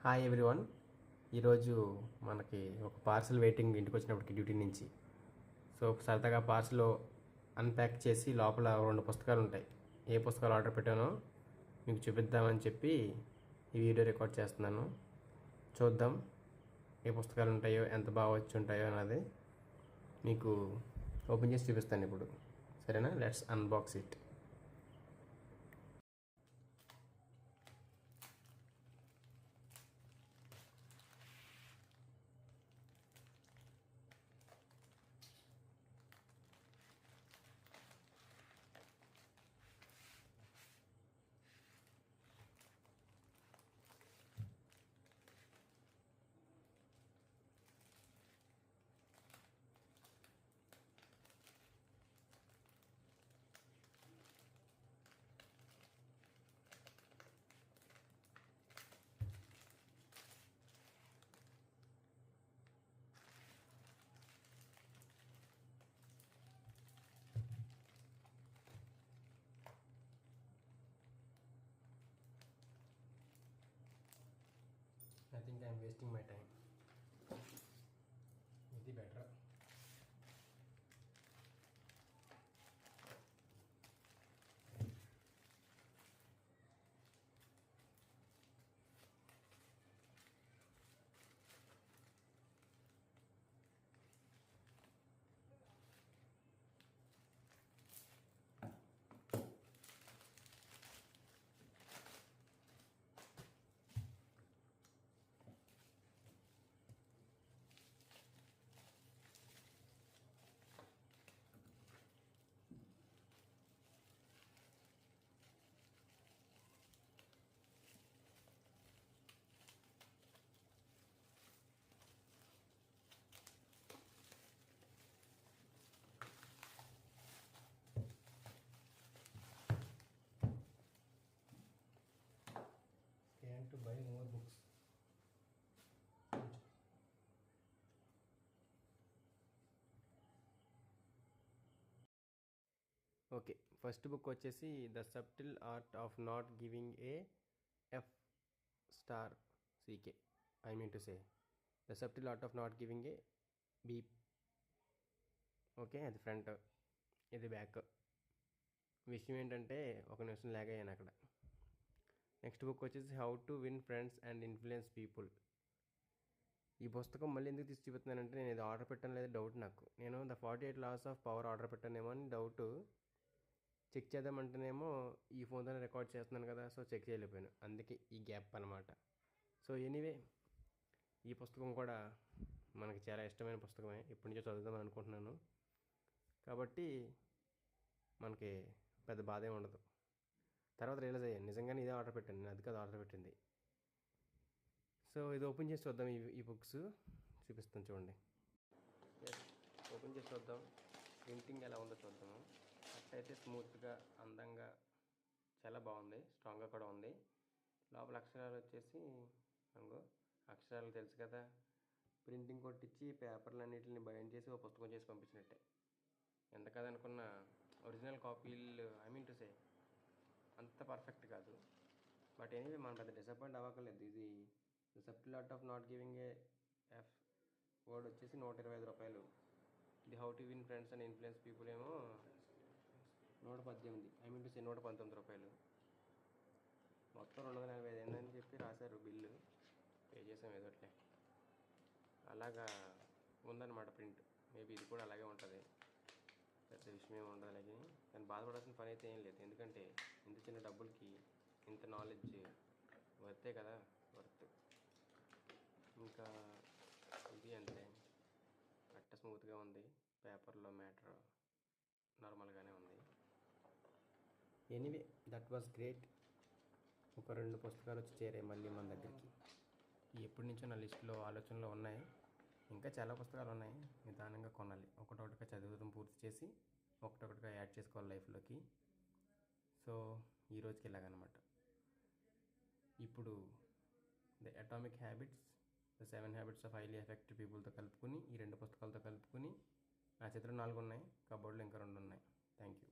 Hi everyone. ఈరోజు మనకి ఒక పార్సల్ వెయిటింగ్ ఇంటికి వచ్చినప్పటికి డ్యూటీ నుంచి. సో సరదాగా పార్సల్ అన్ప్యాక్ చేసి లోపల 2 పుస్తకాలు ఉంటాయి. ఏ పుస్తకాలు ఆర్డర్ పెట్టానో మీకు చూపిద్దామని చెప్పి ఈ వీడియో రికార్డ్ చేస్తున్నాను. చూద్దాం ఏ పుస్తకాలు ఉంటాయో, ఎంత బాగా వచ్చి ఉంటాయో అన్నది మీకు ఓపెన్ చేసి చూపిస్తాను ఇప్పుడు. సరేనా? Let's unbox it. I think I am wasting my time. ఇది better. Scan to buy more books. Okay, first book వచ్చేసి the subtle art of not giving a F star CK. I mean to say the subtle art of not giving a beep. Okay, అది front, ఇది back. విషయం ఏంటంటే ఒక నిమిషం lag అయ్యాను అక్కడ. Next book వచ్చేసి how to win friends and influence people. ఈ పుస్తకం మళ్ళీ ఎందుకు తీసి చూపుతున్నానంటే, నేను ఇది ఆర్డర్ పెట్టడం లేదు డౌట్ నాకు. నేను the 48 laws of power order పెట్టానేమో అని డౌట్. చెక్ చేద్దామంటేనేమో ఈ ఫోన్తోనే రికార్డ్ చేస్తున్నాను కదా, సో చెక్ చేయలేకపోయాను. అందుకే ఈ గ్యాప్ అనమాట. సో ఎనీవే, ఈ పుస్తకం కూడా మనకి చాలా ఇష్టమైన పుస్తకమే. ఇప్పటి నుంచో చదువుదామని అనుకుంటున్నాను కాబట్టి మనకి పెద్ద బాధ ఏమి ఉండదు. తర్వాత రియలైజ్ అయ్యాను, నిజంగానే ఇదే ఆర్డర్ పెట్టాను నేను, అది కాదు ఆర్డర్ పెట్టింది. సో ఇది ఓపెన్ చేసి చూద్దాం. ఈ బుక్స్ చూపిస్తాను చూడండి. ఓపెన్ చేసి చూద్దాం ప్రింటింగ్ ఎలా ఉందో చూద్దాము. అట్టయితే స్మూత్గా, అందంగా, చాలా బాగుంది. స్ట్రాంగ్గా కూడా ఉంది. లోపల అక్షరాలు వచ్చేసి అంగో అక్షరాలు తెలుసు కదా, ప్రింటింగ్ కొట్టించి పేపర్లు అన్నిటిని బైండ్ చేసి ఒక పుస్తకం చేసి పంపించినట్టే. ఎంత కాదనుకున్న ఒరిజినల్ కాపీలు, ఐ మీన్ టు సే అంత పర్ఫెక్ట్ కాదు. బట్ ఎనీవే మనం పెద్ద డిసప్పాయింట్ అవ్వకలేదు. ఇది the subtle art of not giving a F word వచ్చేసి 125 రూపాయలు. ఇది how to win friends and influence people ఏమో 118, ఐ మీన్ టు సే 119 రూపాయలు. మొత్తం 245 అయిందని చెప్పి రాశారు బిల్లు. పే చేసాం ఏదోట్లే. అలాగా ఉందన్నమాట ప్రింట్. మేబీ ఇది కూడా అలాగే ఉంటుంది, పెద్ద విషయం ఏమి ఉండదు. అలాగే కానీ బాధపడాల్సిన పని అయితే ఏం లేదు. ఎందుకంటే ఇంత చిన్న డబ్బులకి ఇంత నాలెడ్జ్ వర్తే కదా, వర్త్. ఇంకా ఇది అంతే, కట్ట స్మూత్గా ఉంది. పేపర్లో మ్యాటర్ నార్మల్గానే ఉంది. Anyway that was great. ఒక 2 పుస్తకాలు వచ్చి చేరాయి మళ్ళీ మన దగ్గరికి. ఎప్పటి నుంచో నా లిస్టులో ఆలోచనలో ఉన్నాయి. ఇంకా చాలా పుస్తకాలు ఉన్నాయి, నిదానంగా కొనాలి. ఒకటొకటిగా చదవడం పూర్తి చేసి ఒకటొకటిగా యాడ్ చేసుకోవాలి లైఫ్లోకి. సో ఈ రోజుకి ఇలాగనమాట. ఇప్పుడు the atomic habits, the 7 habits of highly effective పీపుల్తో కలుపుకుని, ఈ 2 పుస్తకాలతో కలుపుకుని, నా చేతిలో 4 ఉన్నాయి, కబోర్డ్లో ఇంకా 2 ఉన్నాయి. Thank you.